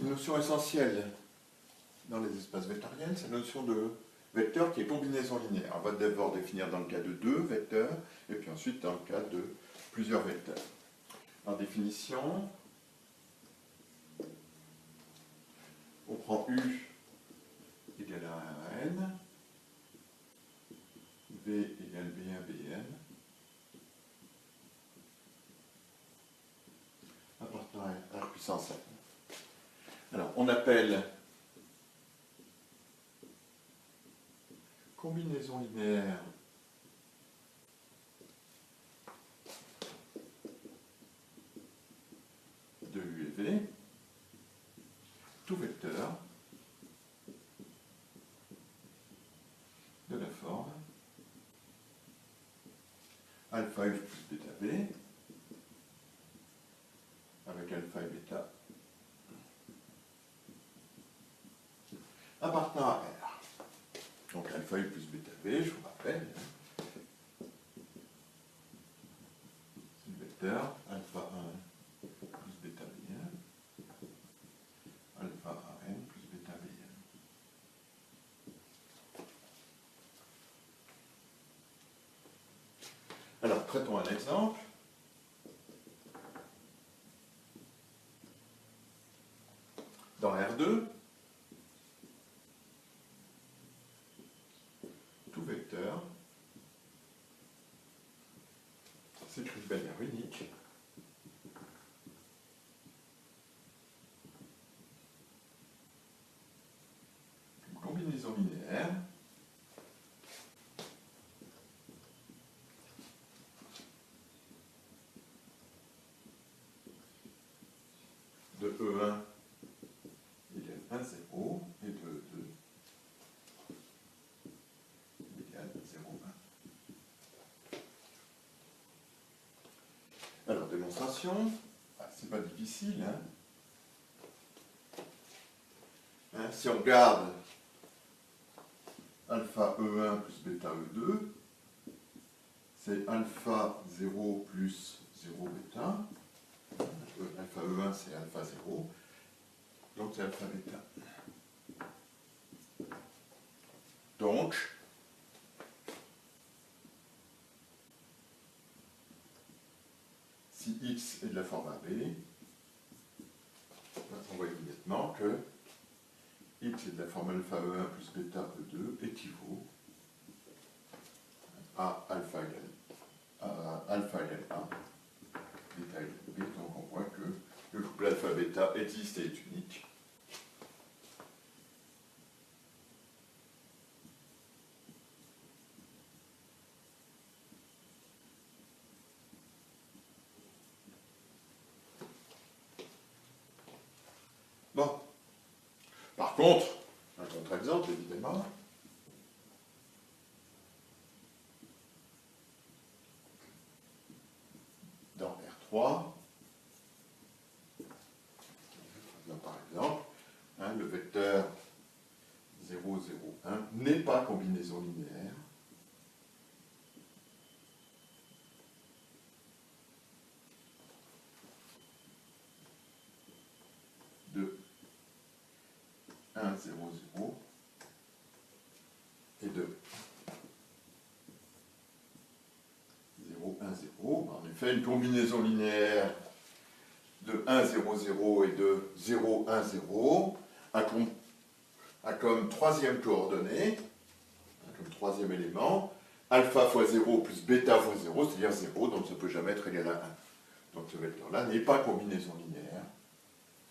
Une notion essentielle dans les espaces vectoriels, c'est la notion de vecteur qui est combinaison linéaire. On va d'abord définir dans le cas de deux vecteurs, et puis ensuite dans le cas de plusieurs vecteurs. En définition, on prend U égale à N, V égale B1, Bn, appartenant à R puissance N. Alors, on appelle combinaison linéaire de U et V tout vecteur de la forme alpha U plus bêta V avec alpha et bêta appartenant à R. Donc alpha U plus bêta V, je vous rappelle, c'est le vecteur alpha 1 plus bêta Bn, alpha AN plus bêta Bn. Alors, traitons un exemple. Dans R2, tout vecteur s'écrit de manière unique une combinaison linéaire de E1 égale 1, 0 et de E2 égale 0, 1. Alors, démonstration, c'est pas difficile, si on regarde alpha E1 plus bêta E2, c'est alpha 0 plus 0 bêta. Alpha E1 c'est alpha 0, donc c'est alpha bêta. Donc, si X est de la forme AB, on voit immédiatement que X est de la forme alpha E1 plus bêta E2 équivaut à alpha égale A, bêta égale B, donc on voit que le couple alpha-bêta existe et est unique. Bon. Par contre, un contre-exemple, évidemment, dans R3, par exemple, le vecteur 0, 0, 1 n'est pas combinaison linéaire de 1, 0, 0 et de 0, 1, 0. En effet, une combinaison linéaire de 1, 0, 0 et de 0, 1, 0 a comme troisième coordonnée, comme troisième élément, alpha fois 0 plus bêta fois 0, c'est-à-dire 0, donc ça ne peut jamais être égal à 1. Donc ce vecteur-là n'est pas combinaison linéaire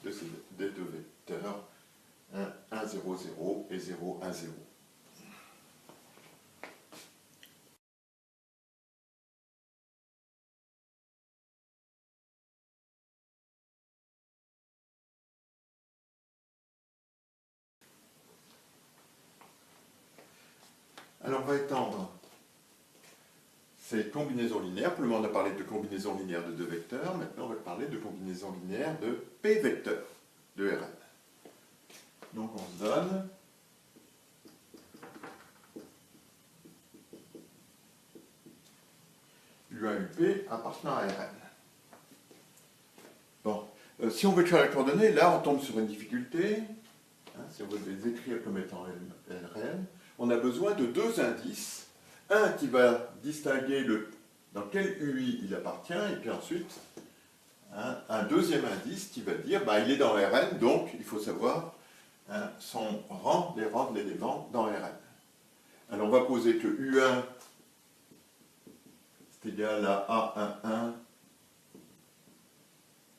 des deux vecteurs 1, 1, 0, 0 et 0, 1, 0. Alors on va étendre ces combinaisons linéaires. Pour le moment on a parlé de combinaison linéaire de deux vecteurs, maintenant on va parler de combinaison linéaire de P vecteurs de Rn. Donc on se donne U1 UP appartenant à Rn. Bon, si on veut écrire la coordonnée, là on tombe sur une difficulté. Hein, si on veut les écrire comme étant réelles, on a besoin de deux indices. Un qui va distinguer dans quel UI il appartient, et puis ensuite hein, un deuxième indice qui va dire bah, il est dans Rn, donc il faut savoir hein, son rang, les rangs de l'élément dans Rn. Alors on va poser que U1 c'est égal à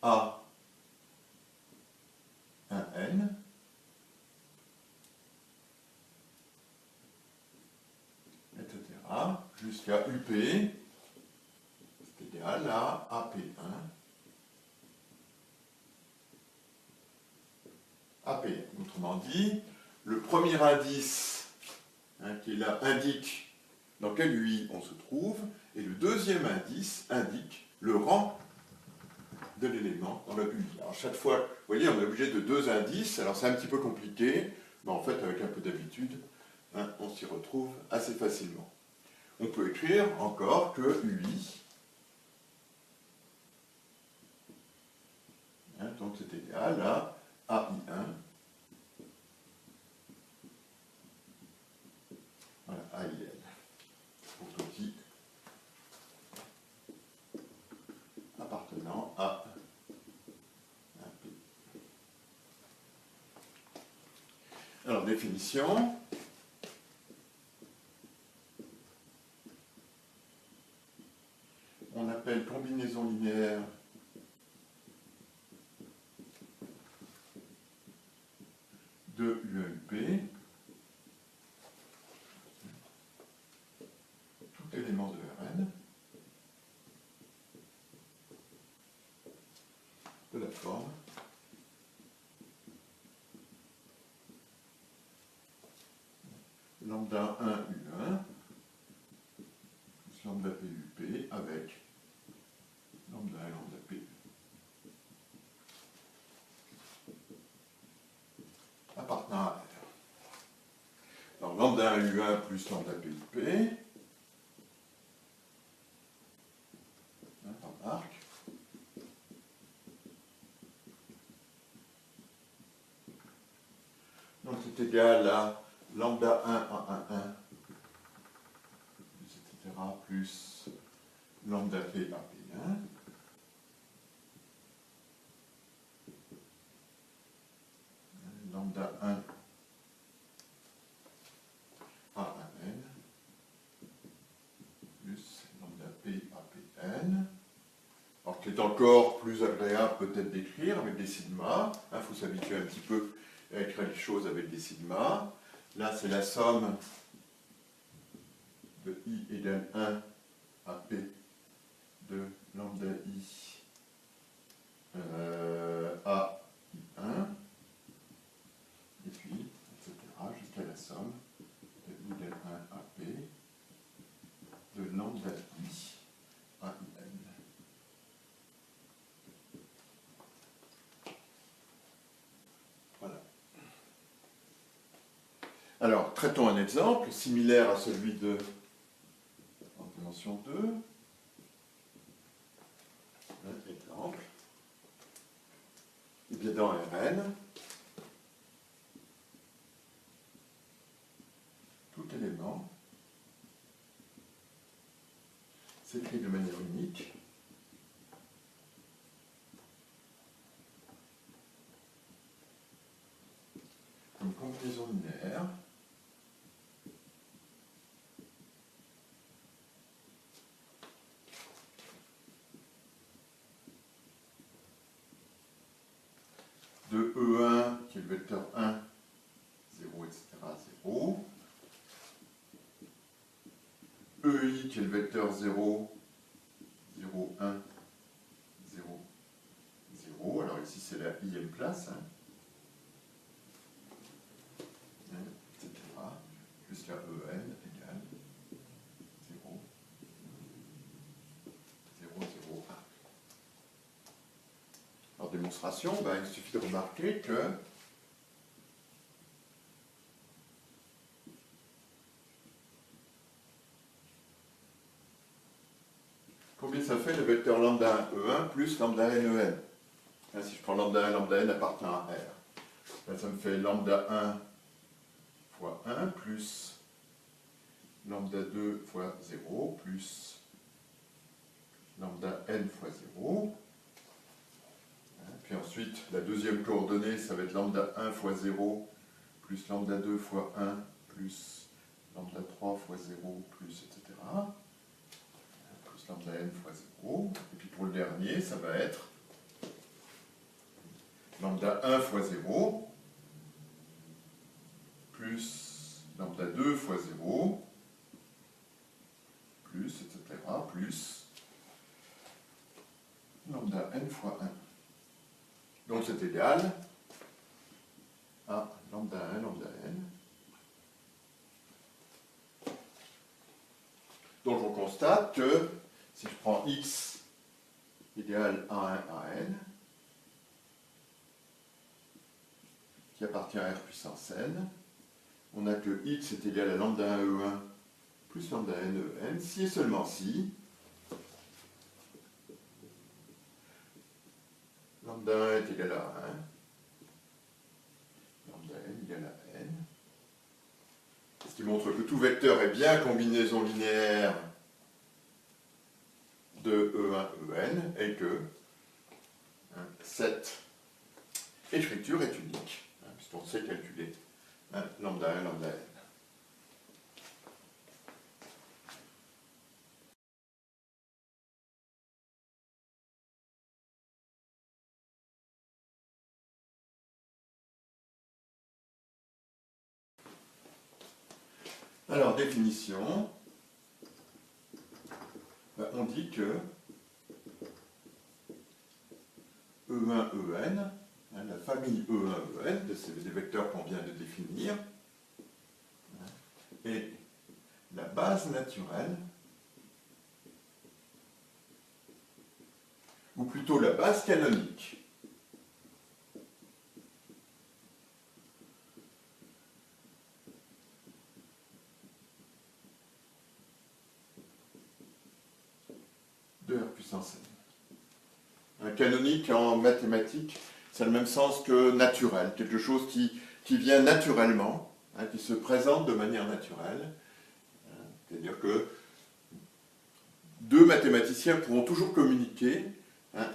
A11 A1n etc. jusqu'à UP c'est égal à AP1 AP1. Autrement dit, le premier indice hein, qui est là indique dans quel UI on se trouve, et le deuxième indice indique le rang de l'élément dans le UI. Alors chaque fois, vous voyez, on est obligé de deux indices, alors c'est un petit peu compliqué, mais en fait avec un peu d'habitude, hein, on s'y retrouve assez facilement. On peut écrire encore que UI, hein, donc c'est égal à AI1, voilà, AIN, pour petit appartenant à un P. Alors, définition. On appelle combinaison linéaire de UMP tout élément de Rn de la forme lambda 1 U1 plus lambda PUP avec lambda et lambda P appartenant à R. Alors lambda U1 plus lambda PUP, hein, par arc, donc c'est égal à lambda 1 à 1, 1, etc. plus lambda P à P1. Lambda 1 à 1n plus lambda P à Pn. Alors qui est encore plus agréable peut-être d'écrire avec des sigma. Il faut s'habituer un petit peu à écrire les choses avec des sigma. Là c'est la somme de I égale 1 à P de lambda I à I1. Et puis, etc. jusqu'à la somme de I égale 1 à P de lambda I à IN. Voilà. Alors, traitons un exemple similaire à celui de en dimension 2. Un exemple. Et bien dans Rn, tout élément s'écrit de manière unique comme combinaison linéaire de E1 qui est le vecteur 1, 0, etc., 0, EI qui est le vecteur 0, 0, 1, 0, 0, alors ici c'est la ième place, hein, etc., jusqu'à En égale 0, 0, 0, 1. Alors démonstration, il suffit de remarquer que combien ça fait le vecteur lambda E1 plus lambda NEN? Là, si je prends lambda 1, lambda n appartient à R. Là, ça me fait lambda 1 fois 1 plus lambda 2 fois 0 plus lambda n fois 0. Puis ensuite, la deuxième coordonnée, ça va être lambda 1 fois 0 plus lambda 2 fois 1 plus lambda 3 fois 0 plus etc. Plus lambda n fois 0. Et puis pour le dernier, ça va être lambda 1 fois 0 plus lambda 2 fois 0 plus etc. plus lambda n fois 1. Donc c'est égal à lambda 1, lambda n. Donc on constate que si je prends x égale à 1 à n, qui appartient à R puissance n, on a que x est égal à lambda 1 E1 plus lambda n E n, si et seulement si lambda 1 est égal à 1, lambda n égale à n, ce qui montre que tout vecteur est bien combinaison linéaire de E1, En, et que cette écriture est unique, puisqu'on sait calculer lambda 1, lambda n. Alors, définition, on dit que E1, En, la famille E1, En, des vecteurs qu'on vient de définir, est la base naturelle, ou plutôt la base canonique de R puissance n. Un canonique en mathématiques, c'est le même sens que naturel, quelque chose qui vient naturellement, qui se présente de manière naturelle. C'est-à-dire que deux mathématiciens pourront toujours communiquer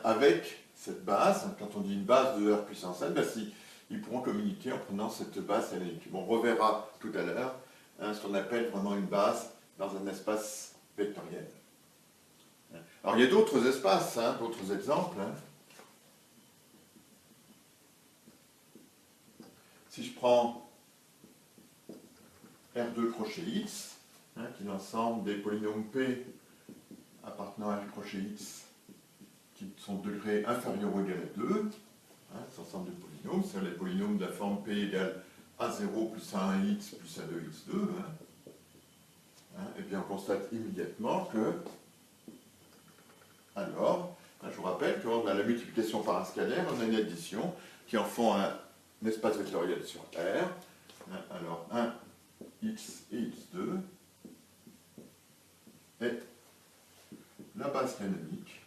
avec cette base. Quand on dit une base de R puissance n, ils pourront communiquer en prenant cette base canonique. On reverra tout à l'heure ce qu'on appelle vraiment une base dans un espace vectoriel. Alors il y a d'autres espaces, d'autres exemples. Si je prends R2 crochet X, qui est l'ensemble des polynômes P appartenant à R crochet X qui sont de degré inférieur ou égal à 2, cet ensemble de polynômes, c'est-à-dire les polynômes de la forme P égale A0 plus A1x plus A2x2, et bien on constate immédiatement que alors, je vous rappelle qu'on a la multiplication par un scalaire, on a une addition qui en font un espace vectoriel sur R. Alors 1, x et x2 est la base canonique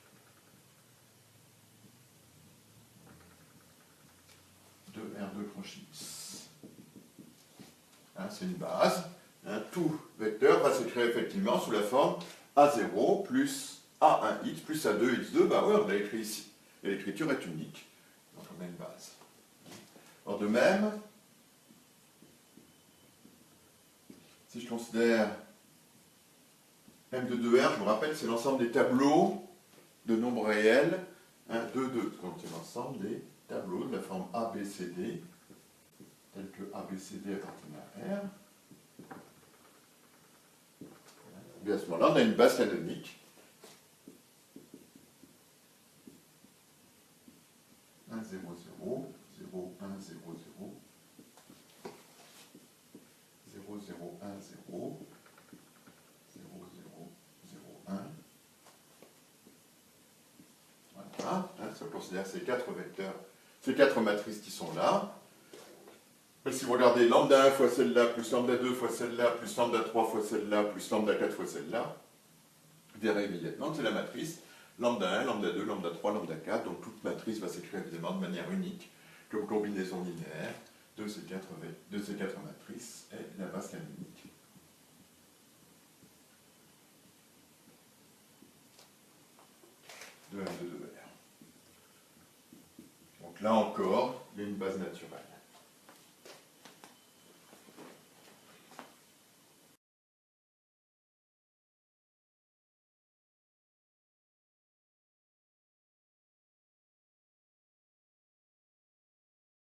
de R2 crochet x. C'est une base. Tout vecteur va s'écrire effectivement sous la forme A0 plus A1x plus A2x2, on l'a écrit ici. Et l'écriture est unique. Donc on a une base. Alors de même, si je considère M de 2R, je vous rappelle, c'est l'ensemble des tableaux de nombres réels, 2, 2. Donc c'est l'ensemble des tableaux de la forme ABCD, tel que ABCD appartient à R. Et à ce moment-là, on a une base canonique. 1, 0, 0, 0, 1, 0, 0, 0, 0, 1, 0, 0, 0, 0, 1. Voilà, ça considère ces quatre vecteurs, ces quatre matrices qui sont là. Et si vous regardez lambda 1 fois celle-là, plus lambda 2 fois celle-là, plus lambda 3 fois celle-là, plus lambda 4 fois celle-là, vous verrez immédiatement que c'est la matrice lambda 1, lambda 2, lambda 3, lambda 4. Donc toute matrice va s'écrire évidemment de manière unique, comme combinaison linéaire de ces quatre matrices et la base canonique. De M de 2R. Donc là encore, il y a une base naturelle.